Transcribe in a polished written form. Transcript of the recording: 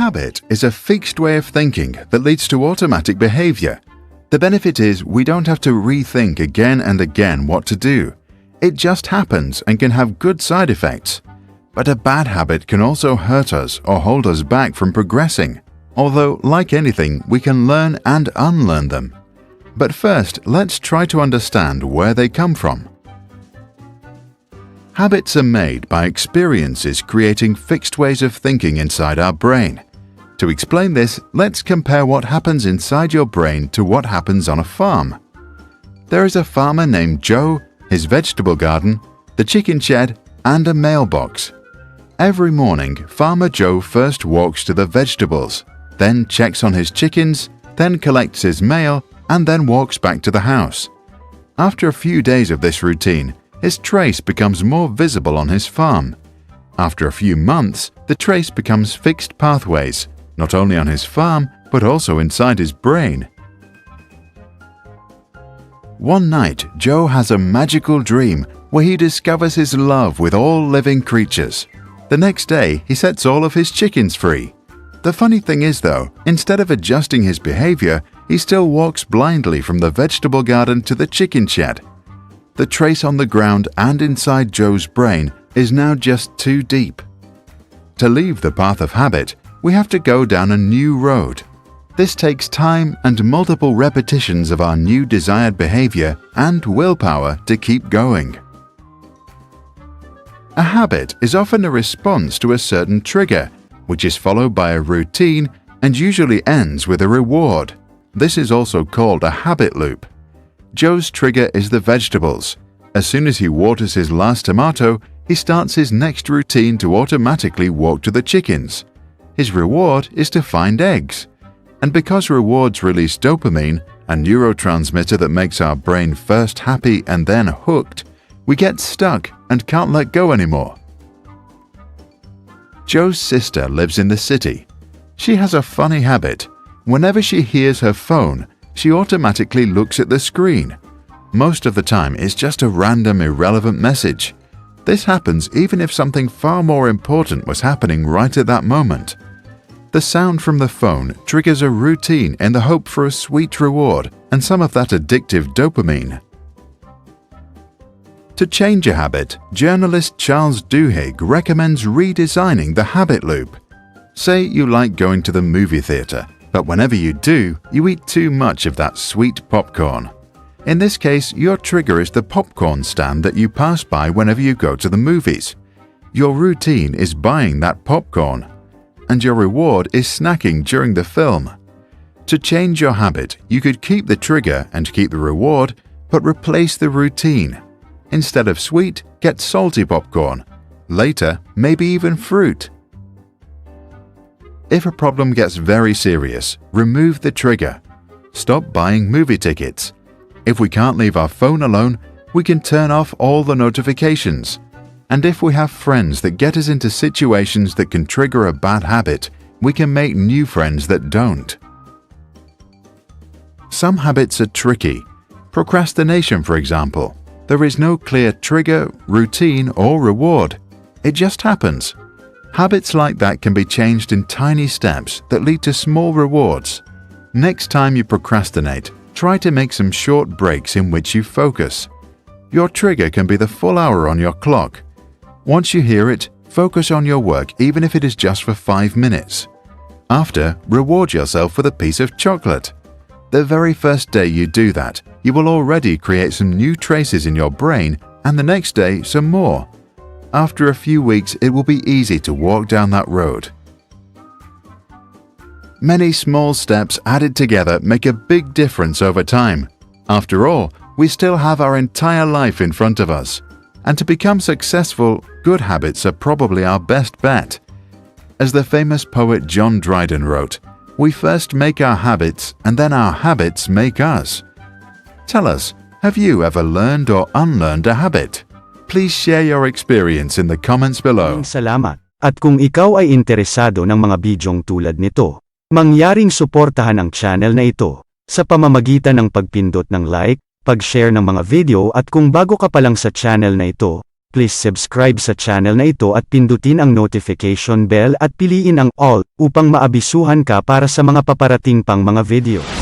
habit is a fixed way of thinking that leads to automatic behavior. The benefit is we don't have to rethink again and again what to do. It just happens and can have good side effects. But a bad habit can also hurt us or hold us back from progressing. Although, like anything, we can learn and unlearn them. But first, let's try to understand where they come from. Habits are made by experiences creating fixed ways of thinking inside our brain. To explain this, let's compare what happens inside your brain to what happens on a farm. There is a farmer named Joe, his vegetable garden, the chicken shed, and a mailbox. Every morning, Farmer Joe first walks to the vegetables, then checks on his chickens, then collects his mail, and then walks back to the house. After a few days of this routine, his trace becomes more visible on his farm. After a few months, the trace becomes fixed pathways, not only on his farm, but also inside his brain. One night, Joe has a magical dream where he discovers his love with all living creatures. The next day, he sets all of his chickens free. The funny thing is though, instead of adjusting his behavior, he still walks blindly from the vegetable garden to the chicken shed. The trace on the ground and inside Joe's brain is now just too deep. To leave the path of habit, we have to go down a new road. This takes time and multiple repetitions of our new desired behavior and willpower to keep going. A habit is often a response to a certain trigger, which is followed by a routine and usually ends with a reward. This is also called a habit loop. Joe's trigger is the vegetables. As soon as he waters his last tomato, he starts his next routine to automatically walk to the chickens. His reward is to find eggs. And because rewards release dopamine, a neurotransmitter that makes our brain first happy and then hooked, we get stuck and can't let go anymore. Joe's sister lives in the city. She has a funny habit. Whenever she hears her phone, she automatically looks at the screen. Most of the time, it's just a random, irrelevant message. This happens even if something far more important was happening right at that moment. The sound from the phone triggers a routine in the hope for a sweet reward and some of that addictive dopamine. To change a habit, journalist Charles Duhigg recommends redesigning the habit loop. Say you like going to the movie theater, but whenever you do, you eat too much of that sweet popcorn. In this case, your trigger is the popcorn stand that you pass by whenever you go to the movies. Your routine is buying that popcorn, and your reward is snacking during the film. To change your habit, you could keep the trigger and keep the reward, but replace the routine. Instead of sweet, get salty popcorn. Later, maybe even fruit. If a problem gets very serious, remove the trigger. Stop buying movie tickets. If we can't leave our phone alone, we can turn off all the notifications. And if we have friends that get us into situations that can trigger a bad habit, we can make new friends that don't. Some habits are tricky. Procrastination, for example. There is no clear trigger, routine, or reward. It just happens. Habits like that can be changed in tiny steps that lead to small rewards. Next time you procrastinate, try to make some short breaks in which you focus. Your trigger can be the full hour on your clock. Once you hear it, focus on your work even if it is just for 5 minutes. After, reward yourself with a piece of chocolate. The very first day you do that, you will already create some new traces in your brain, and the next day some more. After a few weeks, it will be easy to walk down that road. Many small steps added together make a big difference over time. After all, we still have our entire life in front of us. And to become successful, good habits are probably our best bet. As the famous poet John Dryden wrote, "We first make our habits, and then our habits make us." Tell us, have you ever learned or unlearned a habit? Please share your experience in the comments below. Salamat. At kung ikaw ay interesado ng mga bidyong tulad nito, mangyaring suportahan ang channel na ito sa pamamagitan ng pagpindot ng like, pag-share ng mga video at kung bago ka pa lang sa channel na ito, please subscribe sa channel na ito at pindutin ang notification bell at piliin ang all upang maabisuhan ka para sa mga paparating pang mga video.